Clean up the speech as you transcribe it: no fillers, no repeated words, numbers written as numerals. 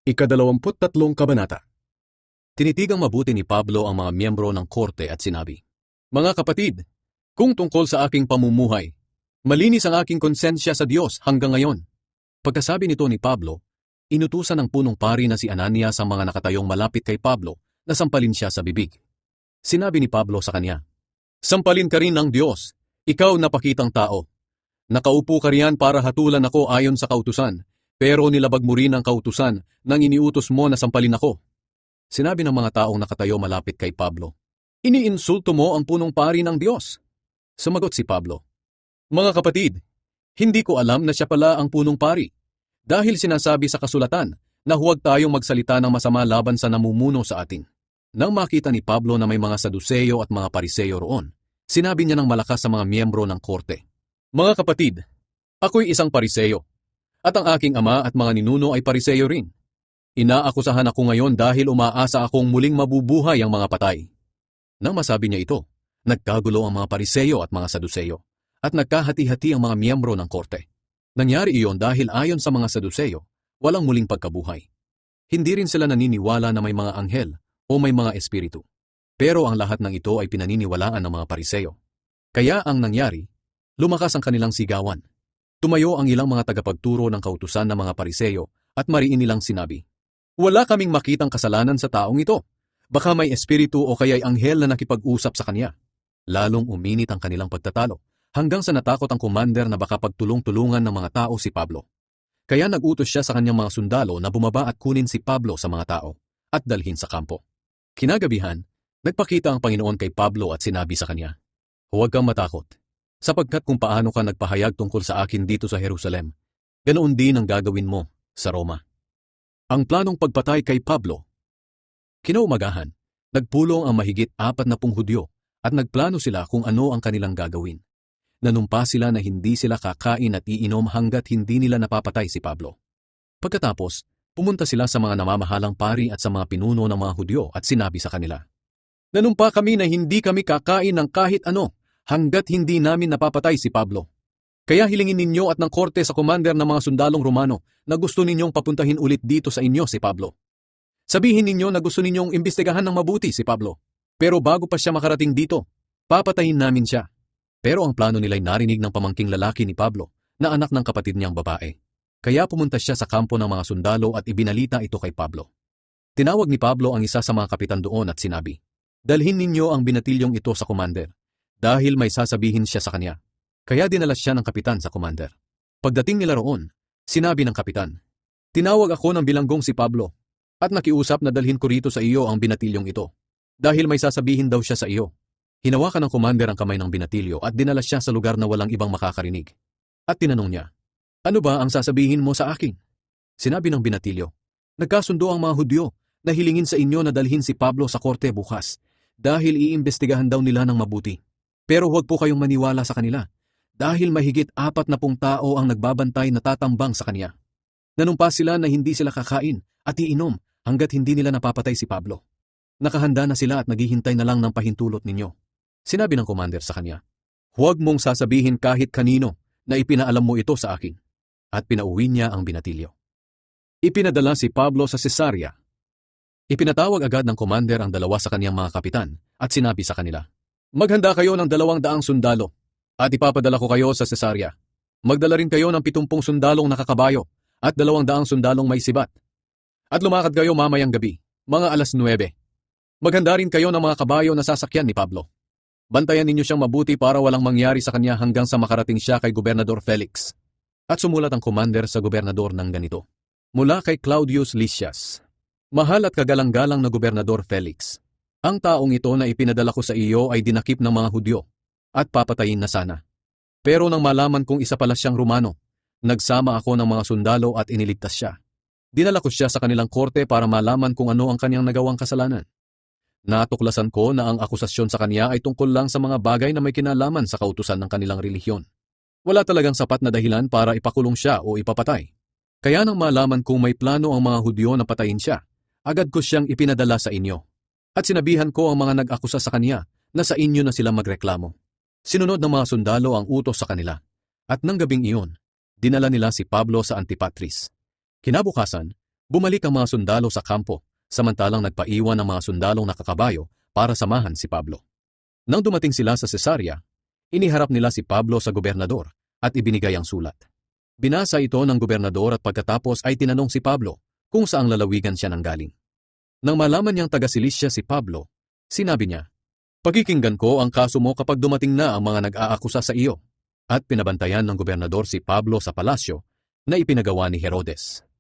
Ika-23 Kabanata. Tinitigang mabuti ni Pablo ang mga miyembro ng korte at sinabi, "Mga kapatid, kung tungkol sa aking pamumuhay, malinis ang aking konsensya sa Diyos hanggang ngayon." Pagkasabi nito ni Pablo, inutusan ng punong pari na si Ananias ang mga nakatayong malapit kay Pablo na sampalin siya sa bibig. Sinabi ni Pablo sa kanya, "Sampalin ka rin ng Diyos, ikaw na pakitang tao. Nakaupo ka riyan para hatulan ako ayon sa kautusan, pero nilabag mo rin ang kautusan nang iniutos mo na sampalin ako." Sinabi ng mga taong nakatayo malapit kay Pablo, "Iniinsulto mo ang punong pari ng Diyos." Sumagot si Pablo, "Mga kapatid, hindi ko alam na siya pala ang punong pari, dahil sinasabi sa kasulatan na huwag tayong magsalita ng masama laban sa namumuno sa atin." Nang makita ni Pablo na may mga Saduseyo at mga Pariseyo roon, sinabi niya ng malakas sa mga miyembro ng korte, "Mga kapatid, ako'y isang Pariseyo, at ang aking ama at mga ninuno ay Pariseyo rin. Inaakusahan ako ngayon dahil umaasa akong muling mabubuhay ang mga patay." Nang masabi niya ito, nagkagulo ang mga Pariseyo at mga Saduseyo, at nagkahati-hati ang mga miyembro ng korte. Nangyari iyon dahil ayon sa mga Saduseyo, walang muling pagkabuhay. Hindi rin sila naniniwala na may mga anghel o may mga espiritu. Pero ang lahat ng ito ay pinaniniwalaan ng mga Pariseyo. Kaya ang nangyari, lumakas ang kanilang sigawan. Tumayo ang ilang mga tagapagturo ng kautusan ng mga Pariseyo at mariin nilang sinabi, "Wala kaming makitang kasalanan sa taong ito. Baka may espiritu o kaya'y anghel na nakipag-usap sa kanya." Lalong uminit ang kanilang pagtatalo, hanggang sa natakot ang commander na baka pagtulong-tulungan ng mga tao si Pablo. Kaya nag-utos siya sa kanyang mga sundalo na bumaba at kunin si Pablo sa mga tao at dalhin sa kampo. Kinagabihan, nagpakita ang Panginoon kay Pablo at sinabi sa kanya, "Huwag kang matakot, sapagkat kung paano ka nagpahayag tungkol sa akin dito sa Jerusalem, ganoon din ang gagawin mo sa Roma." Ang planong pagpatay kay Pablo. Kinaumagahan, nagpulong ang mahigit 40 Hudyo at nagplano sila kung ano ang kanilang gagawin. Nanumpa sila na hindi sila kakain at iinom hanggat hindi nila napapatay si Pablo. Pagkatapos, pumunta sila sa mga namamahalang pari at sa mga pinuno ng mga Hudyo at sinabi sa kanila, "Nanumpa kami na hindi kami kakain ng kahit ano hanggat hindi namin napapatay si Pablo. Kaya hilingin ninyo at ng korte sa commander ng mga sundalong Romano na gusto ninyong papuntahin ulit dito sa inyo si Pablo. Sabihin ninyo na gusto ninyong imbestigahan ng mabuti si Pablo. Pero bago pa siya makarating dito, papatayin namin siya." Pero ang plano nila'y narinig ng pamangking lalaki ni Pablo na anak ng kapatid niyang babae. Kaya pumunta siya sa kampo ng mga sundalo at ibinalita ito kay Pablo. Tinawag ni Pablo ang isa sa mga kapitan doon at sinabi, "Dalhin ninyo ang binatilyong ito sa commander, dahil may sasabihin siya sa kanya." Kaya dinala siya ng kapitan sa commander. Pagdating nila roon, sinabi ng kapitan, "Tinawag ako ng bilanggong si Pablo, at nakiusap na dalhin ko rito sa iyo ang binatilyong ito, dahil may sasabihin daw siya sa iyo." Hinawakan ng commander ang kamay ng binatilyo at dinala siya sa lugar na walang ibang makakarinig. At tinanong niya, "Ano ba ang sasabihin mo sa akin?" Sinabi ng binatilyo, "Nagkasundo ang mga Hudyo na hilingin sa inyo na dalhin si Pablo sa korte bukas, dahil iimbestigahan daw nila ng mabuti. Pero huwag po kayong maniwala sa kanila, dahil mahigit 40 tao ang nagbabantay na tatambang sa kanya. Nanumpa sila na hindi sila kakain at iinom hanggat hindi nila napapatay si Pablo. Nakahanda na sila at naghihintay na lang ng pahintulot ninyo." Sinabi ng commander sa kanya, "Huwag mong sasabihin kahit kanino na ipinaalam mo ito sa akin." At pinauwi niya ang binatilyo. Ipinadala si Pablo sa Cesarea. Ipinatawag agad ng commander ang dalawa sa kaniyang mga kapitan at sinabi sa kanila, "Maghanda kayo ng 200 sundalo at ipapadala ko kayo sa Cesarea. Magdala rin kayo ng 70 sundalong nakakabayo at 200 sundalong may sibat. At lumakad kayo mamayang gabi, mga 9:00. Maghanda rin kayo ng mga kabayo na sasakyan ni Pablo. Bantayan ninyo siyang mabuti para walang mangyari sa kanya hanggang sa makarating siya kay Gobernador Felix." At sumulat ang commander sa gobernador ng ganito, "Mula kay Claudius Lysias, mahal at kagalang-galang na Gobernador Felix, ang taong ito na ipinadala ko sa iyo ay dinakip ng mga Hudyo at papatayin na sana. Pero nang malaman kong isa pala siyang Romano, nagsama ako ng mga sundalo at iniligtas siya. Dinala ko siya sa kanilang korte para malaman kung ano ang kanyang nagawang kasalanan. Natuklasan ko na ang akusasyon sa kanya ay tungkol lang sa mga bagay na may kinalaman sa kautusan ng kanilang relihiyon. Wala talagang sapat na dahilan para ipakulong siya o ipapatay. Kaya nang malaman kong may plano ang mga Hudyo na patayin siya, agad ko siyang ipinadala sa inyo. At sinabihan ko ang mga nag-akusa sa kanya na sa inyo na sila magreklamo." Sinunod ng mga sundalo ang utos sa kanila. At nang gabing iyon, dinala nila si Pablo sa Antipatris. Kinabukasan, Bumalik ang mga sundalo sa kampo, samantalang nagpaiwan ang mga sundalong nakakabayo para samahan si Pablo. Nang dumating sila sa Cesarea, iniharap nila si Pablo sa gobernador at ibinigay ang sulat. Binasa ito ng gobernador at pagkatapos ay tinanong si Pablo kung saang lalawigan siya nanggaling. Nang malaman niyang taga-Cilicia si Pablo, sinabi niya, "Pakikinggan ko ang kaso mo kapag dumating na ang mga nag-aakusa sa iyo." At pinabantayan ng gobernador si Pablo sa palasyo na ipinagawa ni Herodes.